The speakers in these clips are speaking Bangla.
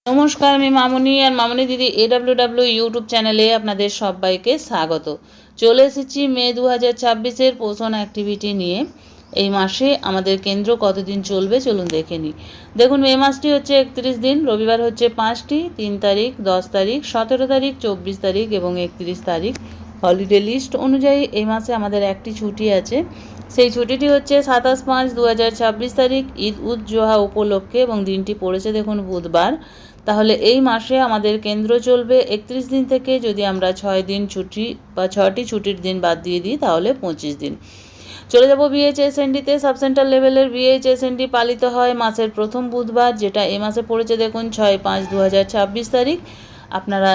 নমস্কার, আমি মামনি আর মামনি দিদি AWW ইউটিউব চ্যানেলে আপনাদের সবাইকে স্বাগত। চলে এসেছি মে 2026-এর পোষণ অ্যাক্টিভিটি নিয়ে। এই মাসে আমাদের কেন্দ্র কতদিন চলবে চলুন দেখে নিই। দেখুন, মে মাসটি হচ্ছে 31 দিন, রবিবার হচ্ছে 5টি, 3 তারিখ, 10 তারিখ, 17 তারিখ, 24 তারিখ এবং 31 তারিখ। হলিডে লিস্ট অনুযায়ী এই মাসে আমাদের একটি ছুটি আছে। সেই ছুটিটি হচ্ছে 27/5/2026 তারিখ, ঈদ উদ জোহা উপলক্ষে, এবং দিনটি পড়েছে দেখুন বুধবার। তাহলে এই মাসে আমাদের কেন্দ্র চলবে 31 দিন থেকে। যদি আমরা 6 দিন ছুটি বা 6টি ছুটির দিন বাদ দিয়ে দিই তাহলে 25 দিন। চলে যাব BHSNDতে। সাব সেন্টার লেভেলের BHSND পালিত হয় মাসের প্রথম বুধবার, যেটা এ মাসে পড়েছে দেখুন 6/5/2026 তারিখ। আপনারা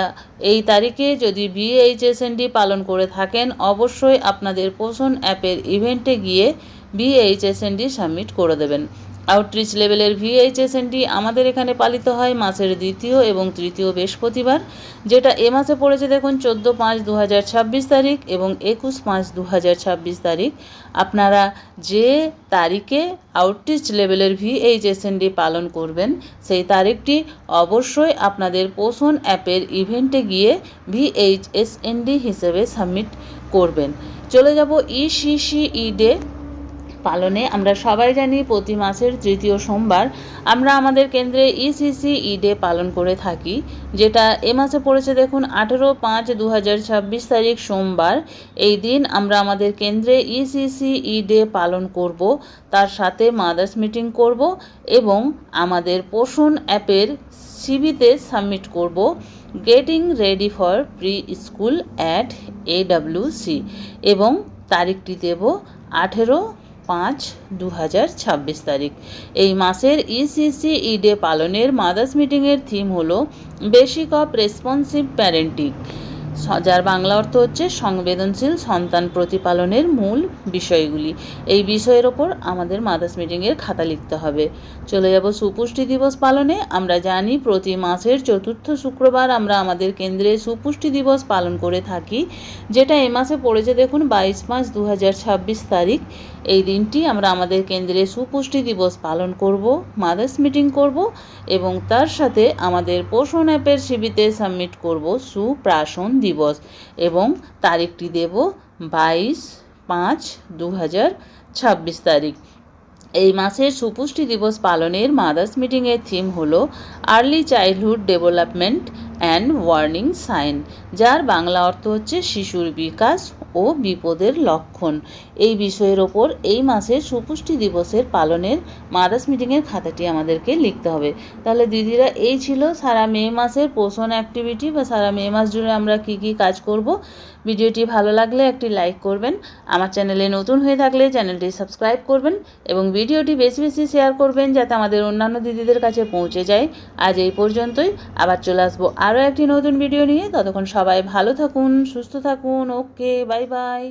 এই তারিখে যদি BHSND পালন করে থাকেন অবশ্যই আপনাদের পোষণ অ্যাপের ইভেন্টে গিয়ে BHSND সাবমিট করে দেবেন। আউটরিচ লেভেলের VHSND আমাদের এখানে পালিত হয় মাসের দ্বিতীয় এবং তৃতীয় বৃহস্পতিবার, যেটা এ মাসে পড়েছে দেখুন 14/5/2026 তারিখ এবং 21/5/2026 তারিখ। আপনারা যে তারিখে আউটরিচ লেভেলের VHSND পালন করবেন সেই তারিখটি অবশ্যই আপনাদের পোষণ অ্যাপের ইভেন্টে গিয়ে VHSND হিসেবে সাবমিট করবেন। চলে যাব ECCE ডে পালনে। আমরা সবাই জানি প্রতি মাসের তৃতীয় সোমবার আমরা আমাদের কেন্দ্রে ECCE ডে পালন করে থাকি, যেটা এ মাসে পড়েছে দেখুন 18/5/2026 তারিখ সোমবার। এই দিন আমরা আমাদের কেন্দ্রে ECCE ডে পালন করব, তার সাথে মাদার্স মিটিং করব এবং আমাদের পোষণ অ্যাপের সিবিতে সাবমিট করব getting ready for pre school at AWC এবং তারিখটি দেব 18/5/2026 তারিখ। এই মাসের ECCE ডে পালনের মাদার্স মিটিংয়ের থিম হলো বেসিক অফ রেসপন্সিভ প্যারেন্টিং, যার বাংলা অর্থ হচ্ছে সংবেদনশীল সন্তান প্রতিপালনের মূল বিষয়গুলি। এই বিষয়ের ওপর আমাদের মাদার্স মিটিংয়ের খাতা লিখতে হবে। চলে যাব সুপুষ্টি দিবস পালনে। আমরা জানি প্রতি মাসের চতুর্থ শুক্রবার আমরা আমাদের কেন্দ্রে সুপুষ্টি দিবস পালন করে থাকি, যেটা এ মাসে পড়েছে দেখুন 22/5/2026 তারিখ। এই দিনটি আমরা আমাদের কেন্দ্রে সুপুষ্টি দিবস পালন করব, মাদার্স মিটিং করব এবং তার সাথে আমাদের পোষণ অ্যাপের সিবিতে সাবমিট করব সুপ্রাশন দিবস এবং তারিখটি দেব 22/5/2026 তারিখ। এই মাসের সুপুষ্টি দিবস পালনের মাদার্স মিটিংয়ের থিম হলো early childhood development and warning sign, যার বাংলা অর্থ হচ্ছে শিশুর বিকাশ ও বিপদের লক্ষণ। এই বিষয়ের ওপর এই মাসের সুপুষ্টি দিবসের পালনের মাদার্স মিটিংয়ের খাতাটি আমাদেরকে লিখতে হবে। তাহলে দিদিরা, এই ছিল সারা মে মাসের পোষণ অ্যাক্টিভিটি বা সারা মে মাস জুড়ে আমরা কি কি কাজ করব। ভিডিওটি ভালো লাগলে একটি লাইক করবেন, আমার চ্যানেলে নতুন হয়ে থাকলে চ্যানেলটি সাবস্ক্রাইব করবেন এবং ভিডিওটি বেশি বেশি শেয়ার করবেন যাতে আমাদের অন্যান্য দিদিদের কাছে পৌঁছে যায়। আজ এই পর্যন্তই, আবার চলে আসবো আরও একটি নতুন ভিডিও নিয়ে। ততক্ষণ সবাই ভালো থাকুন, সুস্থ থাকুন। ওকে, বাই বাই।